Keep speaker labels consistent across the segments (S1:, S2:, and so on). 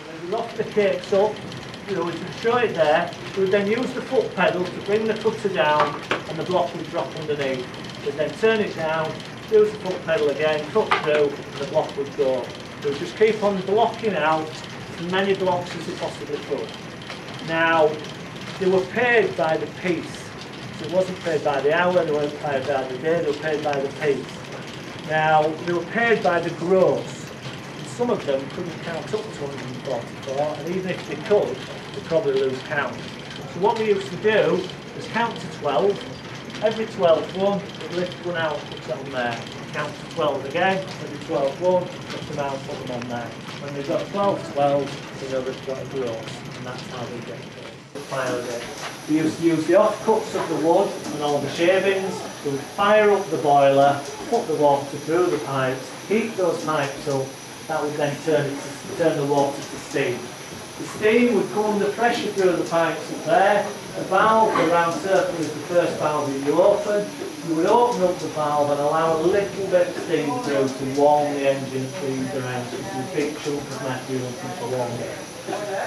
S1: When we rough the cakes up, we would show it there. We would then use the foot pedal to bring the cutter down and the block would drop underneath. We'd then turn it down, use the foot pedal again, cut through and the block would go. We would just keep on blocking out as many blocks as we possibly could. Now, they were paid by the piece. So it wasn't paid by the hour, they weren't paid by the day, they were paid by the piece. Now, they were paid by the gross. And some of them couldn't count up to 144, and even if they could, they'd probably lose count. So what we used to do was count to 12. Every 12th one, we'd lift one out, put it on there. Count to 12 again, every 12th one, lift them out, put them on there. When they've got 12, 12, they know they've got a gross, and that's how they get paid. We used to use the offcuts of the wood and all the shavings. We would fire up the boiler, put the water through the pipes, heat those pipes up. That would then turn the water to steam. The steam would come under pressure through the pipes up there. The valve, the round circle, is the first valve that you open. You would open up the valve and allow a little bit of steam through to warm the engine, freeze the engine, with a big chunk of metal you're looking to warm it.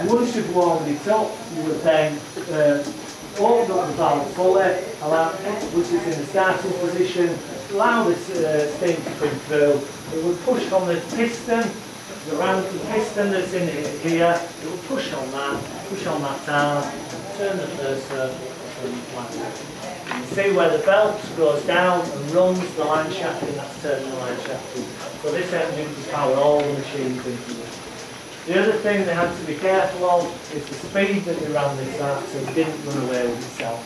S1: Once you've warmed it up, you would then open up the valve fully, allow, which is in the starting position, allow this steam to come through. It would push on the piston, the round piston that's in here, it would push on that arm, turn the first circle, turn the flat. You can see where the belt goes down and runs the line shaft, and that's turning the line shaft. So this engine can power all the machines into it. The other thing they had to be careful of is the speed that they ran this at, so it didn't run away with itself.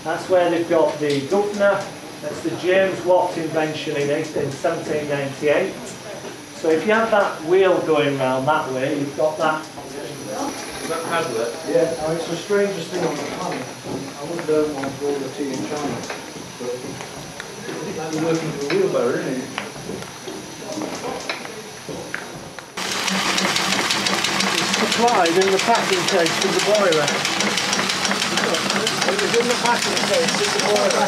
S1: That's where they've got the governor. That's the James Watt invention in 1798. So if you have that wheel going round that way, you've got that.
S2: Is that Hadlet?
S3: Yeah, it's the strangest thing on the planet. I wouldn't learn one for all the tea in China. But
S2: That's working for the wheelbarrow, isn't it?
S1: Supplied in the packing case with the boiler. It was in the packing case with the boiler.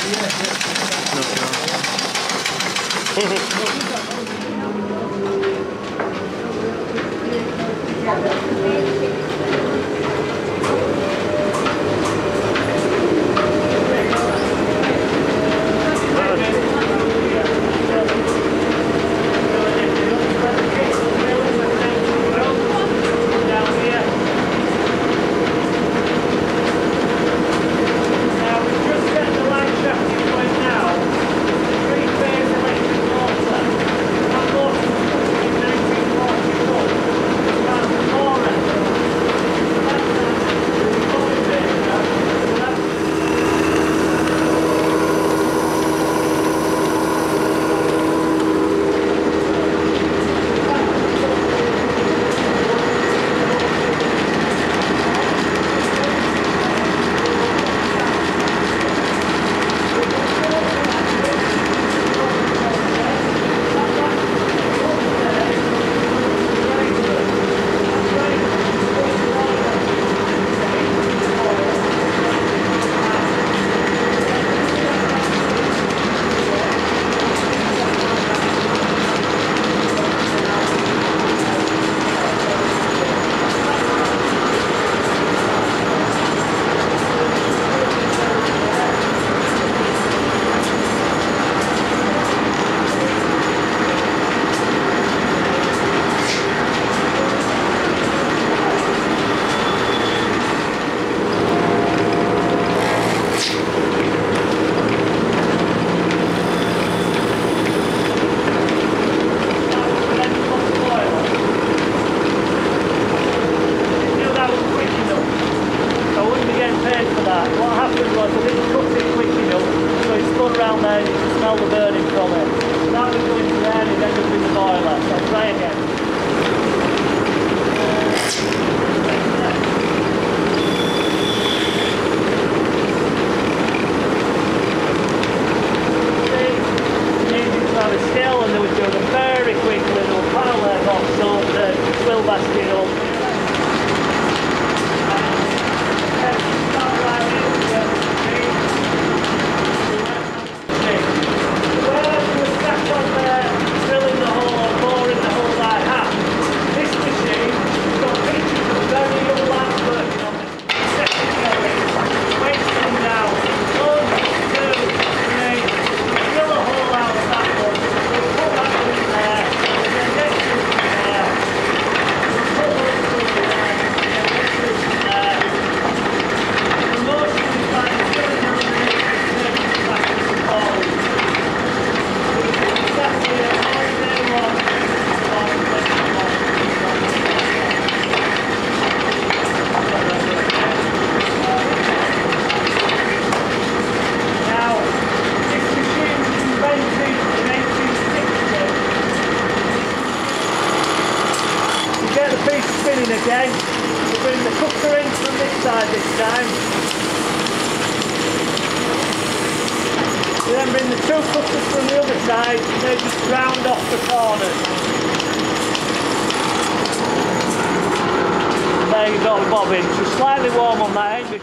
S1: spinning again. You bring the cutter in from this side this time. You then bring the two cutters from the other side, and they just round off the corners. There you go, bobbin. Just slightly warm on that end.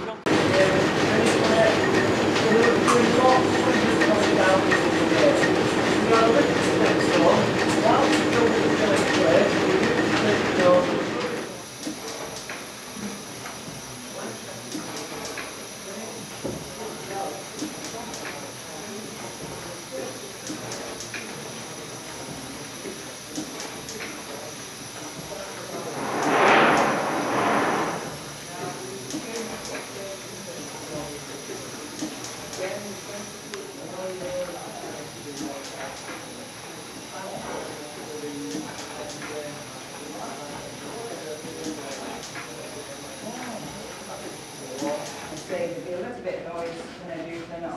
S4: There'll be a little bit of noise when I do turn it on.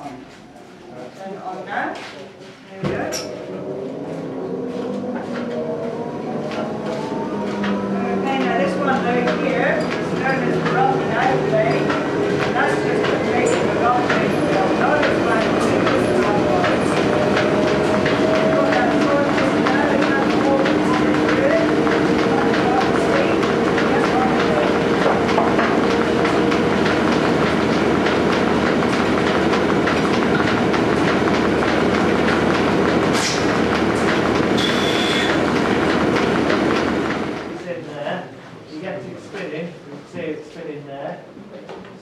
S4: Turn it on now. There we go. Okay, now this one over here is known as the rocking out blade. That's just a blade of the rock blade. Not as fine as this one was. Got that sword just now, and that's all through it. That's on the
S1: spinning there,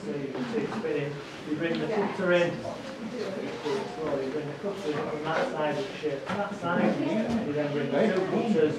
S1: so you can see it spinning. You bring the cutter in, slowly bring the cutter in from that side of the ship, and that side, you then bring the two cutters.